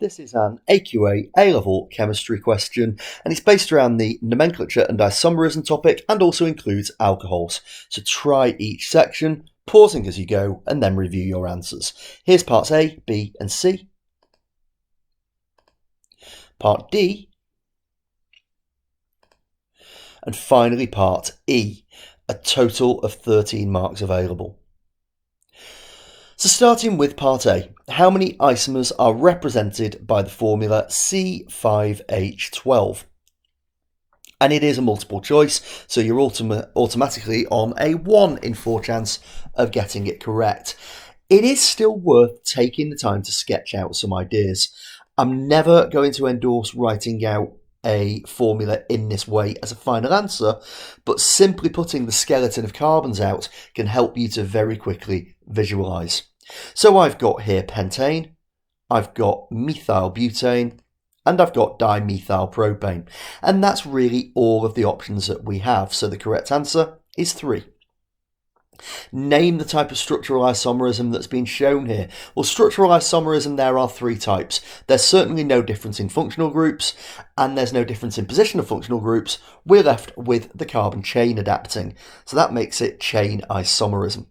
This is an AQA A-level chemistry question, and it's based around the nomenclature and isomerism topic and also includes alcohols. So try each section, pausing as you go, and then review your answers. Here's parts A, B, and C. Part D. And finally part E, a total of 13 marks available. So starting with part A, how many isomers are represented by the formula C5H12? And it is a multiple choice, so you're automatically on a 1 in 4 chance of getting it correct. It is still worth taking the time to sketch out some ideas. I'm never going to endorse writing out a formula in this way as a final answer, but simply putting the skeleton of carbons out can help you to very quickly visualise. So I've got here pentane, I've got methylbutane, and I've got dimethylpropane. And that's really all of the options that we have. So the correct answer is 3. Name the type of structural isomerism that's been shown here. Well, structural isomerism, there are 3 types. There's certainly no difference in functional groups, and there's no difference in position of functional groups. We're left with the carbon chain adapting. So that makes it chain isomerism.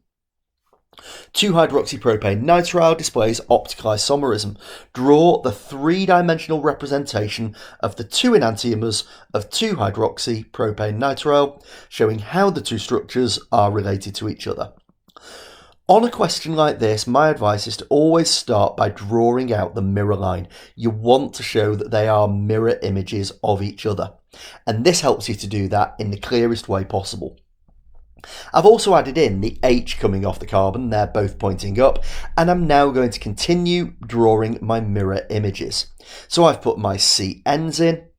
2-hydroxypropane nitrile displays optical isomerism. Draw the 3-dimensional representation of the 2 enantiomers of 2-hydroxypropane nitrile, showing how the 2 structures are related to each other. On a question like this, my advice is to always start by drawing out the mirror line. You want to show that they are mirror images of each other, and this helps you to do that in the clearest way possible. I've also added in the H coming off the carbon, they're both pointing up, and I'm now going to continue drawing my mirror images. So I've put my CNs in,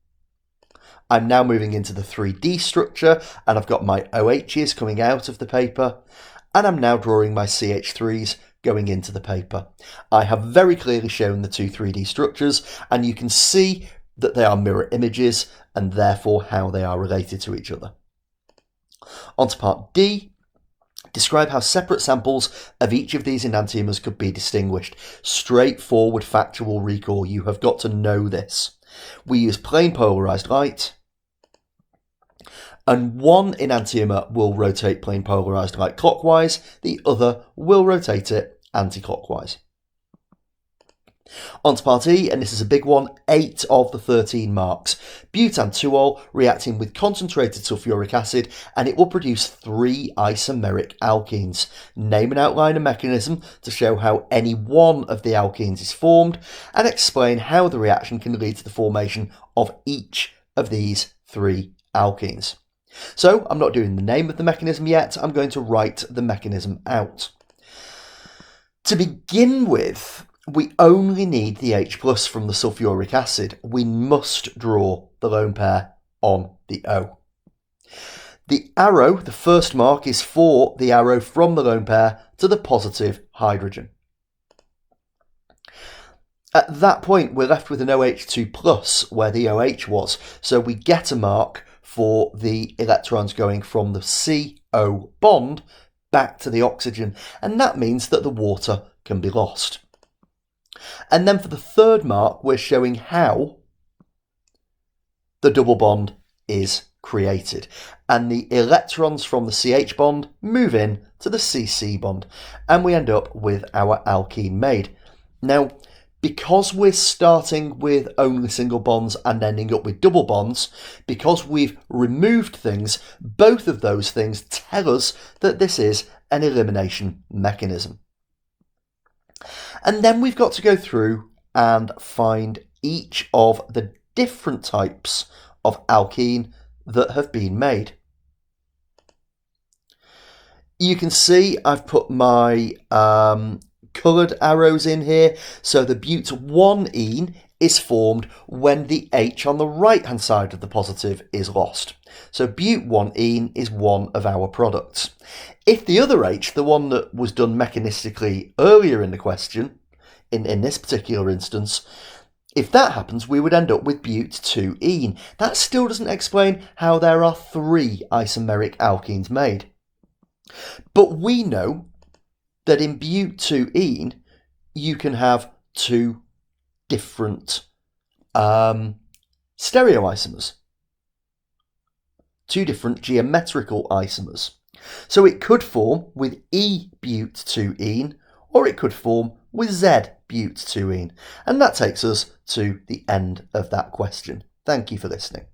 I'm now moving into the 3D structure, and I've got my OHs coming out of the paper, and I'm now drawing my CH3s going into the paper. I have very clearly shown the 2 3D structures, and you can see that they are mirror images, and therefore how they are related to each other. On to part D. Describe how separate samples of each of these enantiomers could be distinguished. Straightforward factual recall. You have got to know this. We use plane polarised light, and one enantiomer will rotate plane polarised light clockwise, the other will rotate it anti-clockwise. On to part E, and this is a big one, 8 of the 13 marks. Butan-2-ol reacting with concentrated sulfuric acid, and it will produce 3 isomeric alkenes. Name and outline a mechanism to show how any one of the alkenes is formed, and explain how the reaction can lead to the formation of each of these 3 alkenes. So I'm not doing the name of the mechanism yet, I'm going to write the mechanism out. To begin with, we only need the H plus from the sulfuric acid. We must draw the lone pair on the O. The arrow, the first mark, is for the arrow from the lone pair to the positive hydrogen. At that point, we're left with an OH2 plus where the OH was. So we get a mark for the electrons going from the CO bond back to the oxygen. And that means that the water can be lost. And then for the third mark, we're showing how the double bond is created. And the electrons from the CH bond move in to the CC bond. And we end up with our alkene made. Now, because we're starting with only single bonds and ending up with double bonds, because we've removed things, both of those things tell us that this is an elimination mechanism. And then we've got to go through and find each of the different types of alkene that have been made. You can see I've put my coloured arrows in here. So the but-1-ene is formed when the H on the right hand side of the positive is lost. So but-1-ene is one of our products. If the other H, the one that was done mechanistically earlier in the question, in this particular instance, if that happens, we would end up with but-2-ene. That still doesn't explain how there are 3 isomeric alkenes made. But we know that in but-2-ene, you can have 2 different stereoisomers, two different geometrical isomers. So it could form with E-but-2-ene, or it could form with Z-but-2-ene. And that takes us to the end of that question. Thank you for listening.